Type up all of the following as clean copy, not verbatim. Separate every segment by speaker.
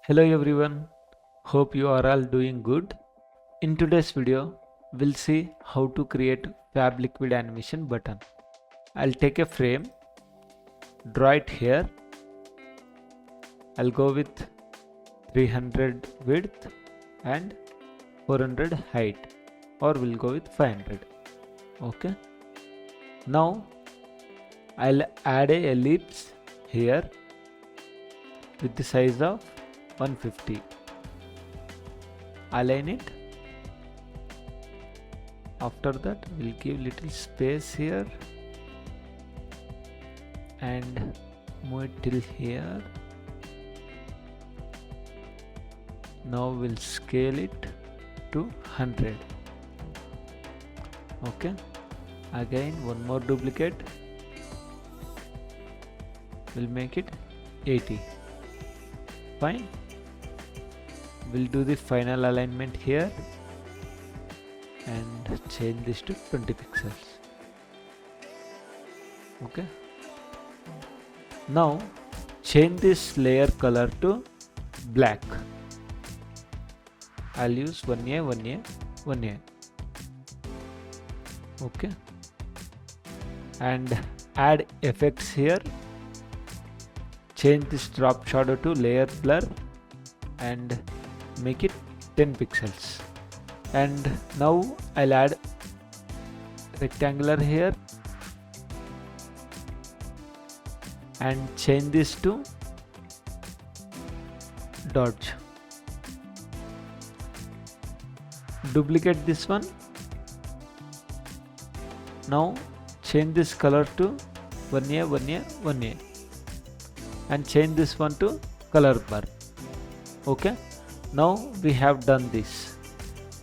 Speaker 1: Hello everyone, hope you are all doing good. In today's video, we'll see how to create Fab Liquid animation button. I'll take a frame, draw it here. I'll go with 300 width and 400 height, or we'll go with 500. Okay. Now I'll add a ellipse here with the size of 150. Align it. After that, we'll give little space here and move it till here. Now we'll scale it to 100. Okay. Again, one more duplicate. We'll make it 80. Fine. We'll do the final alignment here and change this to 20 pixels. Okay. Now change this layer color to black. I'll use 1A, 1A, 1A. Okay. And add effects here. Change this drop shadow to layer blur and make it 10 pixels. And now I'll add rectangular here and change this to dodge. Duplicate this one. Now change this color to 1A, 1A, 1A and change this one to color bar. Okay. Now we have done this.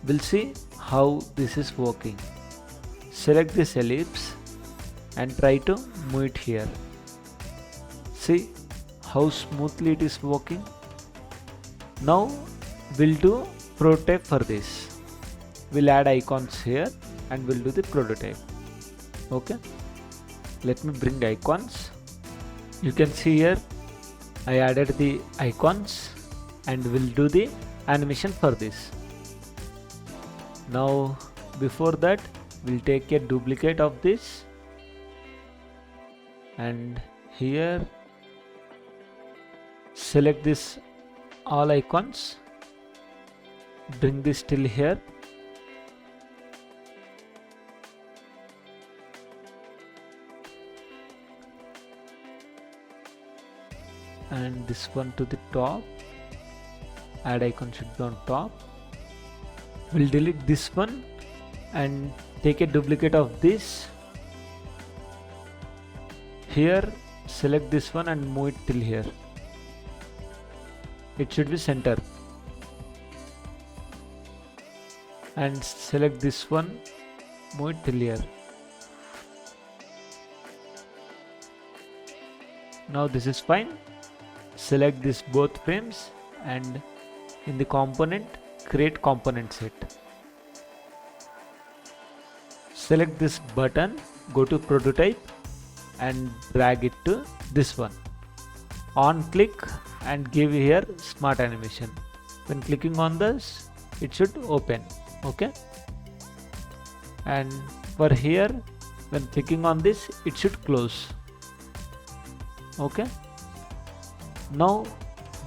Speaker 1: We'll see how this is working. Select this ellipse and try to move it here. See how smoothly it is working. Now we'll do prototype for this. We'll add icons here and we'll do the prototype. Okay. Let me bring icons. You can see here I added the icons and we'll do the animation for this. Now before that, we'll take a duplicate of this and here select this all icons, bring this till here. And this one to the top. Add icon should be on top. We'll delete this one and take a duplicate of this. Here select this one and move it till here. It should be center. And select this one, move it till here. Now this is fine. Select this both frames and in the component, create component set. Select this button, go to prototype and drag it to this one. On click and give here smart animation. When clicking on this, it should open. Okay. And for here, when clicking on this, it should close. Okay. Now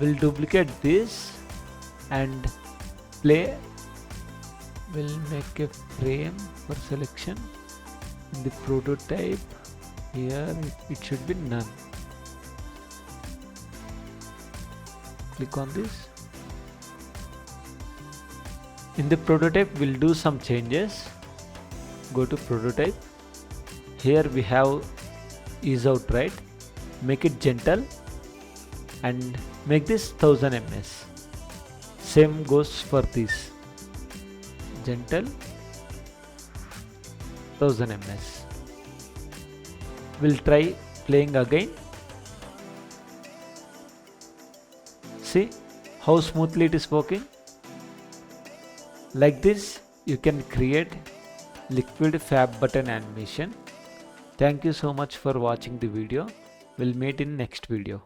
Speaker 1: we'll duplicate this and play. We'll make a frame for selection. In the prototype here it should be none. Click on this. In the prototype we'll do some changes. Go to prototype. Here we have ease out, right? Make it gentle and make this 1000 ms. Same goes for this. Gentle 1000 ms. We'll try playing again. See how smoothly it is working. Like this you can create Liquid Fab Button animation. Thank you so much for watching the video. We'll meet in next video.